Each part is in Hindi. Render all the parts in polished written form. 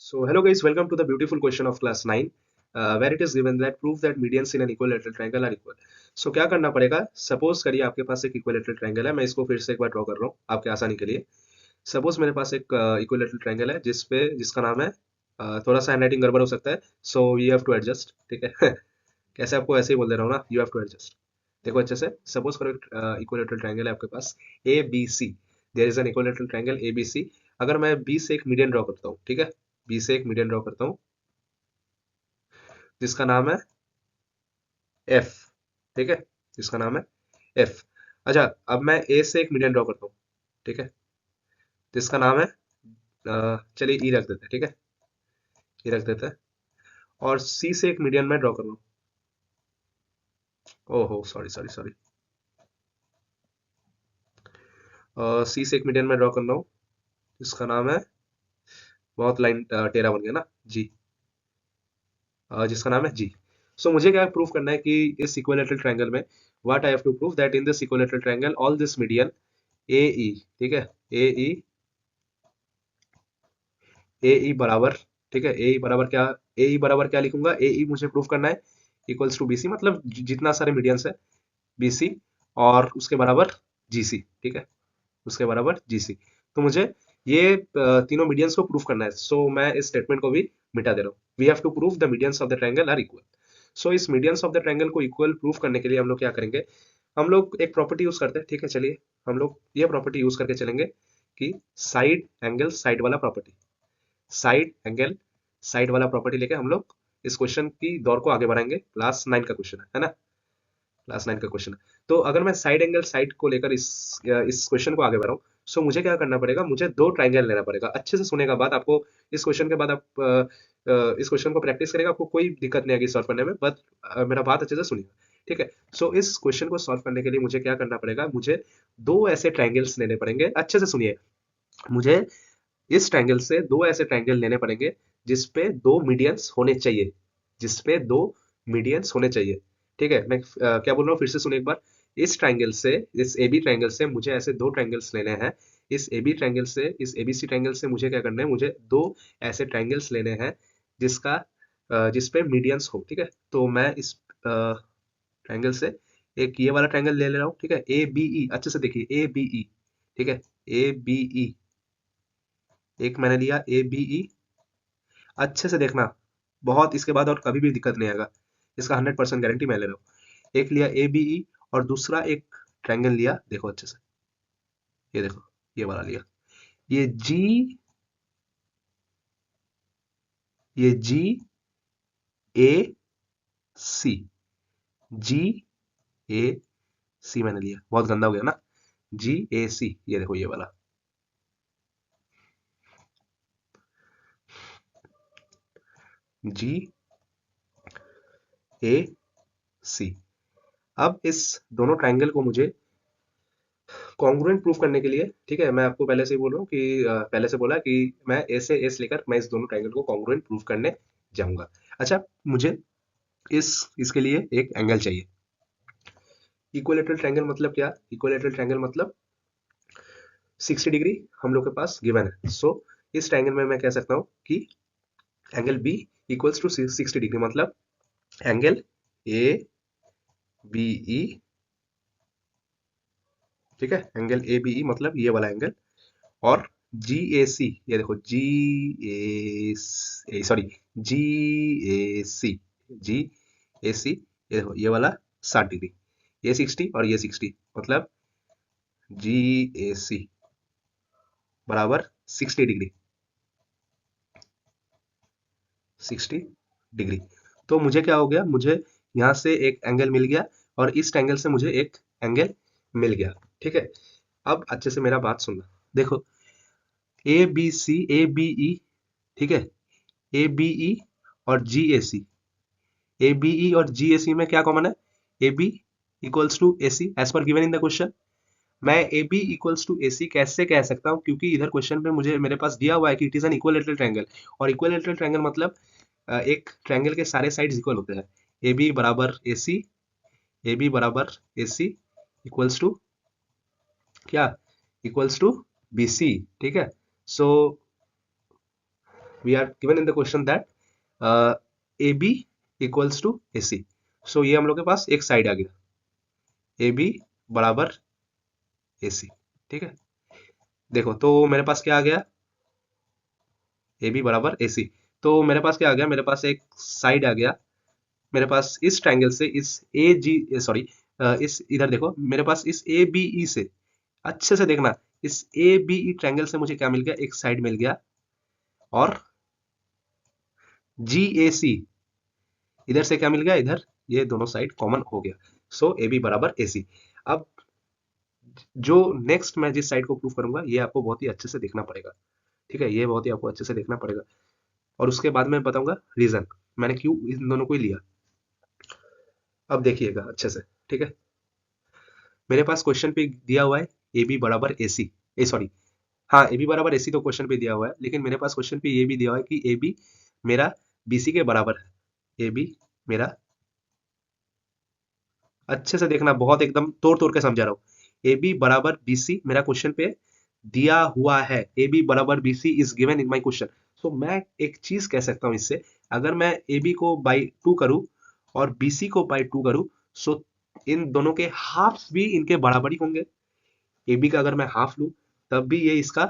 So hello guys, welcome to the beautiful question of class 9 where it is given that prove that medians in an equilateral triangle are equal. So क्या करना पड़ेगा? सपोज करिए आपके पास एक इक्विलेटरल ट्रायंगल है। मैं इसको फिर से एक बार ड्रॉ कर रहा हूँ आपके आसानी के लिए। सपोज मेरे पास एक इक्विलेटरल ट्रायंगल है जिसका नाम है थोड़ा सा हैंडराइटिंग गड़बड़ हो सकता है, so you have to adjust. ठीक है कैसे आपको ऐसे ही बोल दे रहा हूँ ना, यू हैव टू एडजस्ट। देखो अच्छे से, सपोज करो इक्विलेटरल ट्रायंगल है आपके पास A B C. There is an equilateral triangle A B C. अगर मैं बी से एक मीडियन ड्रॉ करता हूँ, ठीक है, बी से एक मीडियन ड्रॉ करता हूँ जिसका नाम है एफ। ठीक है, जिसका नाम है एफ। अच्छा, अब मैं ए से एक मीडियन ड्रॉ करता हूँ, ठीक है, जिसका नाम है चलिए ई रख देते हैं। ठीक है, ई रख देते हैं। और सी से एक मीडियन में ड्रॉ कर रहा हूँ। ओहो, सॉरी सॉरी सॉरी। सी से एक मीडियन में ड्रॉ कर रहा हूँ जिसका नाम है, बहुत लाइन टेढ़ा बन गया ना, जी। जिसका नाम है जी। सो मुझे क्या प्रूव करना है कि इस इक्विलेटरल ट्रायंगल में what I have to prove that in this equilateral triangle all this median A E, ठीक है, ए ई, ए ई बराबर, ठीक है, ए ई बराबर क्या, ए ई बराबर क्या लिखूंगा, ए ई मुझे प्रूव करना है इक्वल्स टू बी सी, मतलब जितना सारे मीडियंस है बी सी, और उसके बराबर जी सी। ठीक है, उसके बराबर जी सी। तो मुझे ये तीनों मीडियंस को प्रूव करना है। सो मैं इस स्टेटमेंट को भी मिटा दे रहा हूँ। We have to prove the medians of the triangle are equal. So इस मीडियंस ऑफ द ट्रायंगल को इक्वल प्रूव करने के लिए हम लोग क्या करेंगे, हम लोग एक प्रॉपर्टी यूज करते हैं। ठीक है, चलिए हम लोग ये प्रॉपर्टी यूज करके चलेंगे कि साइड एंगल साइड वाला प्रॉपर्टी, साइड एंगल साइड वाला प्रॉपर्टी लेके हम लोग इस क्वेश्चन की दौर को आगे बढ़ाएंगे। क्लास 9 का क्वेश्चन है ना, क्लास 9 का क्वेश्चन है। तो अगर मैं साइड एंगल साइड को लेकर इस क्वेश्चन को आगे बढ़ाऊं, सो मुझे क्या करना पड़ेगा, मुझे दो ट्राइंगल लेना पड़ेगा। अच्छे से सुनेगा बात आपको। इस क्वेश्चन के बाद आप इस क्वेश्चन को प्रैक्टिस करेगा, आपको कोई दिक्कत नहीं आएगी सॉल्व करने में, बट मेरा बात अच्छे से सुनिएगा। ठीक है, सो इस क्वेश्चन को सॉल्व करने के लिए मुझे क्या करना पड़ेगा, मुझे दो ऐसे ट्राइंगल्स लेने पड़ेंगे। अच्छे से सुनिए, मुझे इस ट्रायंगल से दो ऐसे ट्रायंगल लेने पड़ेंगे जिसपे दो मीडियंस होने चाहिए, जिसपे दो मीडियंस होने चाहिए। ठीक है, मैं क्या बोल रहा हूँ फिर से सुनिए एक बार। इस ट्रायंगल से, इस ए बी ट्रायंगल से मुझे ऐसे दो ट्रायंगल्स लेने हैं। इस ए बी ट्रायंगल से, इस ए बी सी ट्रायंगल से मुझे क्या करना है, मुझे दो ऐसे ट्रायंगल्स लेने हैं जिसका जिसपे मीडियंस हो। ठीक है, तो मैं इस ट्रायंगल से एक ये वाला ट्रायंगल ले ले रहा हूँ। ठीक है, ए बी ई, अच्छे से देखिए, ए बी ई। ठीक है, ए बी ई एक मैंने लिया, ए बी ई। अच्छे से देखना, बहुत इसके बाद और कभी भी दिक्कत नहीं आएगा, इसका 100% गारंटी मैं ले रहा हूँ। एक लिया ए बी ई और दूसरा एक ट्रायंगल लिया, देखो अच्छे से, ये देखो, ये वाला लिया, ये जी, ये जी ए सी, जी ए सी मैंने लिया। बहुत गंदा हो गया ना, जी ए सी, ये देखो ये वाला, जी ए सी। अब इस दोनों ट्रायंगल को मुझे कॉन्ग्रुएंट प्रूफ करने के लिए, ठीक है, मैं आपको पहले से ही बोल रहा हूँ कि पहले से बोला कि मैं ए से एस लेकर मैं इस दोनों ट्रायंगल को कॉन्ग्रुएंट प्रूफ करने जाऊंगा। अच्छा, मुझे इसके लिए एक एंगल चाहिए। इक्विलेटरल ट्रायंगल मतलब क्या, इक्विलेटरल ट्रायंगल मतलब 60 डिग्री हम लोग के पास गिवन है। सो इस ट्रायंगल में मैं कह सकता हूँ कि angle B equals to 60 degree, मतलब एंगल ए बी ई। ठीक है, एंगल ए बी ई मतलब ये वाला एंगल, और जी ए सी, ये देखो जी ए, सॉरी, जी ए सी, जी ए सी, ये देखो ये वाला 60 डिग्री, ये 60 और ये 60, मतलब जी ए सी बराबर 60 डिग्री, 60 डिग्री। तो मुझे क्या हो गया, मुझे यहाँ से एक एंगल मिल गया और इस एंगल से मुझे एक एंगल मिल गया। ठीक है, अब अच्छे से मेरा बात सुनना। देखो, ए B C, A B E, ठीक है, ए बी ई और जी ए सी, ए बी ई और जी ए सी में क्या कॉमन है, A B equals to A C as per given in the question. मैं A B equals to A C कैसे कह सकता हूँ, क्योंकि इधर क्वेश्चन पे मुझे मेरे पास दिया हुआ है कि it is an equilateral triangle, और इक्विलेटरल ट्रायंगल मतलब एक ट्रायंगल के सारे साइड्स इक्वल होते हैं। ए बी बराबर ए सी, ए बी बराबर ए सी इक्वल्स टू क्या, इक्वल्स टू बी सी। ठीक है, so we are given in the question that A B equals to A C. So ये हम लोग के पास एक साइड आ गया, ए बी बराबर ए सी। ठीक है, देखो तो मेरे पास क्या आ गया, ए बी बराबर ए सी। तो मेरे पास क्या आ गया, मेरे पास एक साइड आ गया, मेरे पास इस ट्रायंगल से इस ए जी सॉरी इस इधर देखो मेरे पास इस ए बी ई से, अच्छे से देखना, इस ए बी ई ट्रायंगल से मुझे क्या मिल गया, एक साइड मिल गया, और जी ए सी इधर से क्या मिल गया, इधर ये दोनों साइड कॉमन हो गया। सो ए बी बराबर ए सी। अब जो नेक्स्ट मैं जिस साइड को प्रूव करूंगा ये आपको बहुत ही अच्छे से देखना पड़ेगा। ठीक है, ये बहुत ही आपको अच्छे से देखना पड़ेगा, और उसके बाद मैं बताऊंगा रीजन मैंने क्यों इन दोनों को ही लिया। अब देखिएगा अच्छे से। ठीक है, मेरे पास क्वेश्चन पे दिया हुआ है ए बी बराबर ए सी, ए सॉरी, हाँ ए बी बराबर ए सी तो क्वेश्चन पे दिया हुआ है, लेकिन मेरे पास क्वेश्चन पे ये भी दिया हुआ है कि ए बी मेरा बी सी के बराबर है। ए बी मेरा, अच्छे से देखना, बहुत एकदम तोड़ तोड़ के समझा रहा हूँ। ए बी बराबर बी सी मेरा क्वेश्चन पे दिया हुआ है, ए बी बराबर B C is given in my question. So मैं एक चीज कह सकता हूँ इससे, अगर मैं ए बी को बाई टू करूँ और बी सी को बाई टू करूँ, सो इन दोनों के हाफ भी इनके बराबर ही होंगे। ए बी का अगर मैं हाफ लूँ तब भी ये इसका,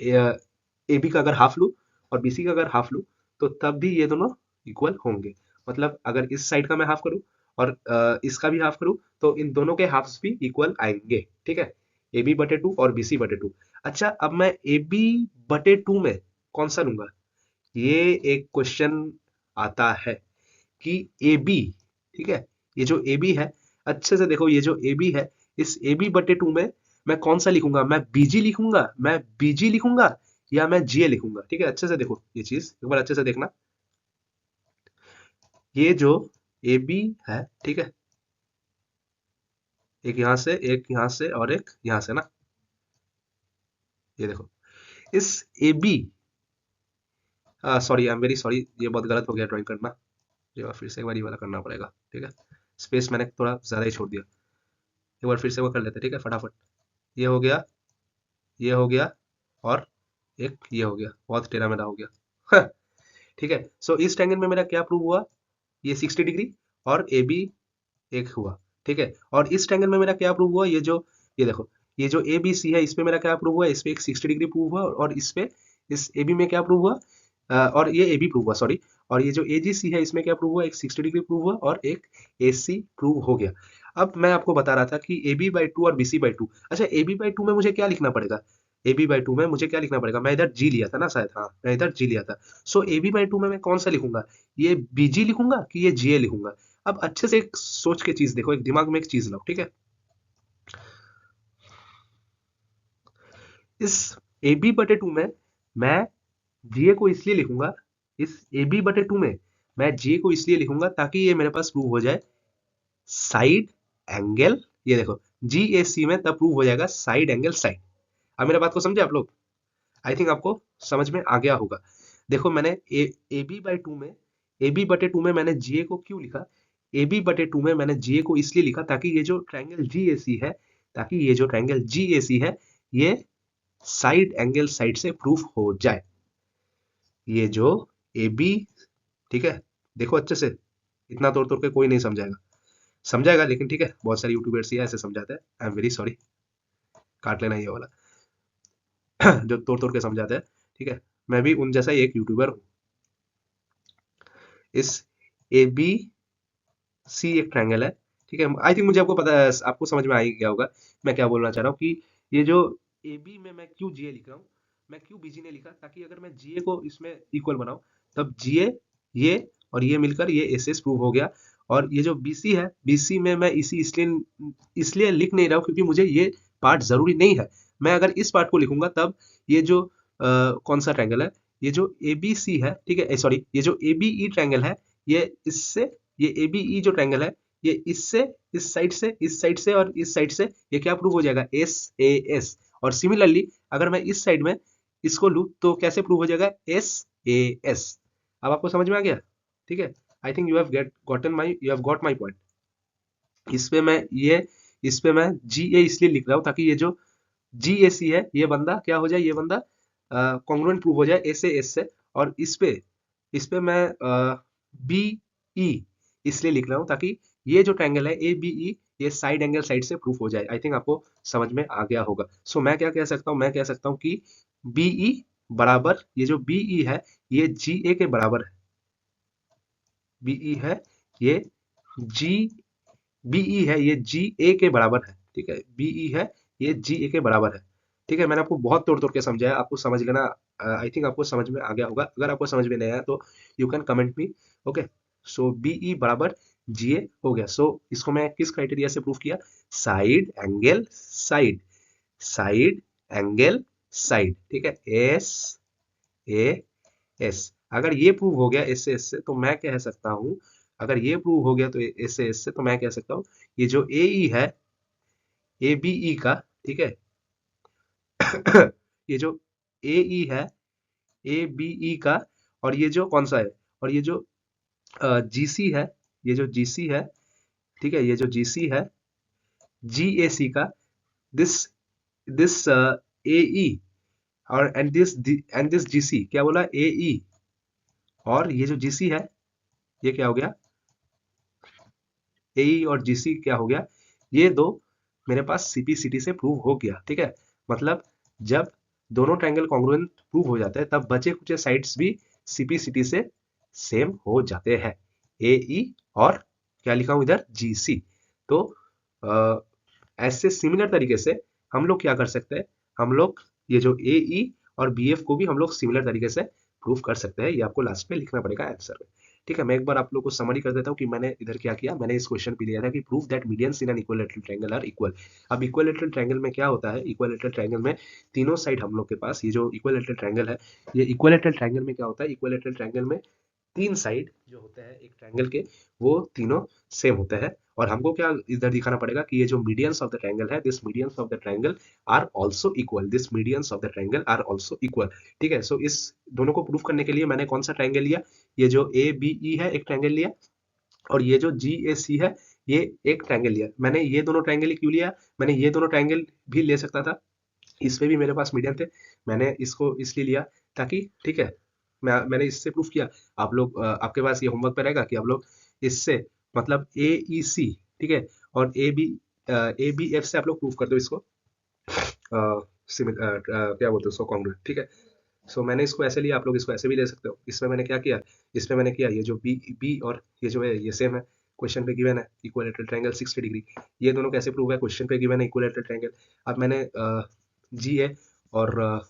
ए बी का अगर हाफ लूँ और बी सी का अगर हाफ लूँ तो तब भी ये दोनों इक्वल होंगे। मतलब अगर इस साइड का मैं हाफ करूँ और इसका भी हाफ करूँ तो इन दोनों के हाफ्स भी इक्वल आएंगे। ठीक है, ए बी बटे टू और बी सी बटे टू। अच्छा, अब मैं ए बी बटे टू में कौन सा लूंगा, ये एक क्वेश्चन आता है कि ए बी, ठीक है, ये जो ए बी है, अच्छे से देखो, ये जो ए बी है, इस ए बी बटे टू में मैं कौन सा लिखूंगा, मैं बीजी लिखूंगा, मैं बीजी लिखूंगा या मैं जीए लिखूंगा। ठीक है, अच्छे से देखो, ये चीज एक बार अच्छे से देखना, ये जो ए बी है, ठीक है, एक यहाँ से और एक यहाँ से ना, ये देखो, इस A B, sorry I am very sorry, ये बहुत गलत हो गया ड्राइंग करना, ये फिर से एक बार ये वाला करना पड़ेगा। ठीक है, स्पेस मैंने थोड़ा ज्यादा ही छोड़ दिया, एक बार फिर से वो कर लेते हैं। ठीक है, फटाफट, ये हो गया, ये हो गया, और एक ये हो गया, बहुत टेढ़ा मेढ़ा हो गया। ठीक है, सो इस ट्रायंगल में मेरा क्या प्रूव हुआ, ये 60 डिग्री और ए बी एक हुआ। ठीक है, और इस ट्रायंगल में मेरा क्या प्रूव हुआ, ये जो, ये देखो, ये जो ए बी सी है, इस पे मेरा क्या प्रूव हुआ, इस पे एक 60 डिग्री प्रूव हुआ, और इस पे इस ए बी में क्या प्रूव हुआ, और ये ए बी प्रूव हुआ, सॉरी, और ये जो ए जी सी है इसमें क्या प्रूव हुआ, एक 60 डिग्री प्रूव हुआ और एक ए सी प्रूव हो गया। अब मैं आपको बता रहा था कि ए बी बाई टू और बी सी बाई टू, अच्छा ए बी बाई टू में मुझे क्या लिखना पड़ेगा, ए बी बाई टू में मुझे क्या लिखना पड़ेगा, मैं इधर जी लिया था ना शायद, हाँ मैं इधर जी लिया था। सो ए बी बाई टू में मैं कौन सा लिखूंगा, ये बी जी लिखूंगा कि ये जी ए लिखूंगा। अब अच्छे से एक सोच के चीज देखो, एक दिमाग में एक चीज लाओ। ठीक है, इस ए बी बटे टू में मैं जीए को इसलिए लिखूंगा, इस ए बी बटे टू में मैं जीए को इसलिए लिखूंगा ताकि ये मेरे पास प्रूव हो जाए साइड एंगल, ये देखो जी ए सी में तब प्रूव हो जाएगा साइड एंगल साइड। अब मेरे बात को समझे आप लोग, आई थिंक आपको समझ में आ गया होगा। देखो मैंने ए बी बाई टू में, ए बी बटे टू में मैंने जीए को क्यों लिखा, ए बी बटे टू में मैंने जीए को इसलिए लिखा ताकि ये जो ट्रायंगल जी ए सी है, ताकि ये जो ट्रायंगल जी ए सी है, ये साइड एंगल साइड से प्रूफ हो जाए। ये जो ए बी, ठीक है, देखो अच्छे से, इतना तोड़ तोड़ के कोई नहीं समझाएगा, समझाएगा लेकिन, ठीक है, बहुत सारे यूट्यूबर्स ही ऐसे समझाते हैं, आई एम वेरी सॉरी, काट लेना ये वाला। जो तोड़ तोड़ के समझाते हैं, ठीक है, मैं भी उन जैसा ही एक यूट्यूबर हूँ। इस ए बी सी एक ट्रायंगल है, ठीक है, आई थिंक मुझे आपको पता है, आपको समझ में आ ही गया होगा मैं क्या बोलना चाह रहा हूँ, कि ये जो ए बी में मैं क्यों जीए लिख रहा हूँ, मैं क्यों बीजी ने लिखा, ताकि अगर मैं जीए को इसमें इक्वल बनाऊं तब जीए, ये और ये मिलकर ये एस एस प्रूव हो गया। और ये जो बीसी है, बीसी में मैं इसी इसलिए इसलिए लिख नहीं रहा हूँ क्योंकि मुझे ये पार्ट जरूरी नहीं है। मैं अगर इस पार्ट को लिखूंगा तब ये जो कौन सा ट्रायंगल है, ये जो ए बी सी है, ठीक है, सॉरी, ये जो ए बी ई ट्रायंगल है, ये इससे, ये ए बी ई जो ट्रायंगल है, ये इससे, इस साइड से, इस साइड से और इस साइड से ये क्या प्रूव हो जाएगा, एस ए एस। और सिमिलरली अगर मैं इस साइड में इसको लूँ तो कैसे प्रूव हो जाएगा, एस ए एस। अब आपको समझ में आ गया। ठीक है, I think you have you have got my point. इस पे मैं ये, इस पे मैं जी ए इसलिए लिख रहा हूँ ताकि ये जो जी ए सी है, ये बंदा क्या हो जाए, ये बंदा कॉन्ग्रुएंट प्रूव हो जाए एस ए एस से। और इस पे मैं बी ई इसलिए लिख रहा हूँ ताकि ये जो ट्रायंगल है ए बी ई ये साइड एंगल साइड से प्रूफ हो जाए। आई थिंक आपको समझ में आ गया होगा। सो मैं क्या कह सकता हूँ, मैं कह सकता हूँ कि बीई बराबर ये जो बीई है ये जी ए के बराबर है। बीई है ये जी बीई है ये जी ए के बराबर है। ठीक है, बीई है ये जी ए के बराबर है। ठीक है, मैंने आपको बहुत तोड़ तोड़ के समझाया, आपको समझ लेना। आई थिंक आपको समझ में आ गया होगा। अगर आपको समझ में नहीं आया तो you can comment me. Okay, so B E बराबर जी ए हो गया। सो इसको मैं किस क्राइटेरिया से प्रूव किया? Side angle side, side angle side. ठीक है, एस ए एस। अगर ये प्रूव हो गया एस से एस से तो मैं कह सकता हूँ, अगर ये प्रूव हो गया तो एस से एस से तो मैं कह सकता हूँ ये जो ए ई है ए बी ई का, ठीक है ये जो ए ई है ए बी ई का, और ये जो कौन सा है, और ये जो जी सी है, ये जो जी सी है, ठीक है, ये जो जी सी है जी ए सी का, दिस दिस ए ई और एंड दिस जी सी, क्या बोला, ए ई और ये जो जी सी है ये क्या हो गया, ए और जीसी क्या हो गया, ये दो मेरे पास सीपीसीटी से प्रूव हो गया। ठीक है, मतलब जब दोनों ट्रायंगल कॉन्ग्रुएंट प्रूव हो जाते हैं तब बचे कुछ साइड्स भी सीपीसीटी से सेम हो जाते हैं। ए ई और क्या लिखा हूं इधर, जीसी। तो अ, ऐसे सिमिलर तरीके से हम लोग क्या कर सकते हैं, हम लोग ये जो ए ई और बी एफ को भी हम लोग सिमिलर तरीके से प्रूव कर सकते हैं। ये आपको लास्ट में लिखना पड़ेगा आंसर में। ठीक है, मैं एक बार आप लोग को समरी कर देता हूँ कि मैंने इधर क्या किया। मैंने इस क्वेश्चन पे लिया था कि prove that medians in an equilateral triangle are equal. अब इक्विलैटरल ट्रायंगल में क्या होता है, इक्विलैटरल ट्रायंगल में तीनों साइड हम लोग के पास, ये जो इक्विलैटरल ट्रायंगल है, ये इक्विलैटरल ट्रायंगल में क्या होता है, इक्विलैटरल ट्रायंगल में तीन साइड जो होते हैं एक ट्रायंगल के वो तीनों सेम होते हैं। और हमको क्या इधर दिखाना पड़ेगा कि ये जो मीडियंस ऑफ द ट्रायंगल है, this medians of the triangle are also equal, this medians of the triangle are also equal. ठीक है, सो इस दोनों को प्रूव करने के लिए मैंने कौन सा ट्रायंगल लिया, ये जो ए बी ई है एक ट्रायंगल लिया, और ये जो जी ए सी है ये एक ट्रायंगल लिया। मैंने ये दोनों ट्रायंगल क्यों लिया, मैंने ये दोनों ट्रायंगल भी ले सकता था, इसमें भी मेरे पास मीडियन थे, मैंने इसको इसलिए लिया ताकि, ठीक है, मैंने इससे प्रूफ किया। आप लोग आपके पास ये होमवर्क पे रहेगा कि आप लोग इससे मतलब ए ई सी, ठीक है, और ए बी एफ से आप लोग प्रूफ कर दो इसको, क्या बोलते हैं उसको, कॉन्ग्रुएंट। ठीक है, सो मैंने इसको ऐसे लिया, आप लोग इसको ऐसे भी ले सकते हो। इसमें मैंने क्या किया, इसमें मैंने किया ये जो बी बी और ये जो है ये सेम है, क्वेश्चन पे गिवन है इक्विलैटरल ट्रायंगल 60 डिग्री। ये दोनों कैसे प्रूव है, क्वेश्चन पे गिवन है इक्विलैटरल ट्रायंगल। अब मैंने जी ए और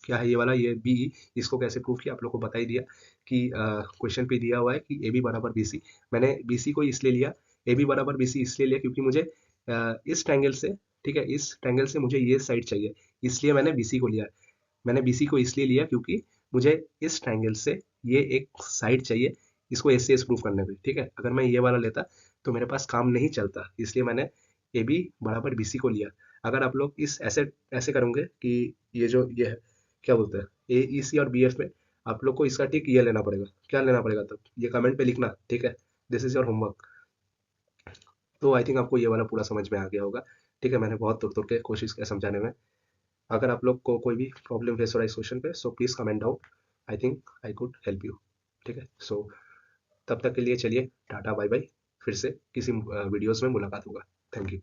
क्या है ये वाला, ये बी ई, इसको कैसे प्रूव किया आप लोग को बता ही दिया कि क्वेश्चन पे दिया हुआ है कि ए बी बराबर बी सी। मैंने बी सी को इसलिए लिया, ए बी बराबर बी सी इसलिए लिया क्योंकि मुझे इस ट्रायंगल से, ठीक है, इस ट्रायंगल से मुझे ये साइड चाहिए, इसलिए मैंने बी सी को लिया। मैंने बीसी को इसलिए लिया क्योंकि मुझे इस ट्रायंगल से ये एक साइड चाहिए इसको एस से एस प्रूव करने में। ठीक है, अगर मैं ये वाला लेता तो मेरे पास काम नहीं चलता, इसलिए मैंने ए बी बराबर बी सी को लिया। अगर आप लोग इस ऐसे ऐसे करोगे कि ये जो ये है, क्या बोलते हैं, ए ई सी और बी एफ में आप लोग को इसका टिक ये लेना पड़ेगा, क्या लेना पड़ेगा, तब ये कमेंट पे लिखना। ठीक है, दिस इज योर होमवर्क। तो आई थिंक आपको ये वाला पूरा समझ में आ गया होगा। ठीक है, मैंने बहुत तोड़ तोड़ के कोशिश किया समझाने में। अगर आप लोग को कोई भी प्रॉब्लम फेस हो रहा है इस क्वेश्चन पे, so please comment down, I think I could help you. ठीक है, सो तब तक के लिए चलिए टाटा बाय बाय, फिर से किसी वीडियोस में मुलाकात होगा। Thank you.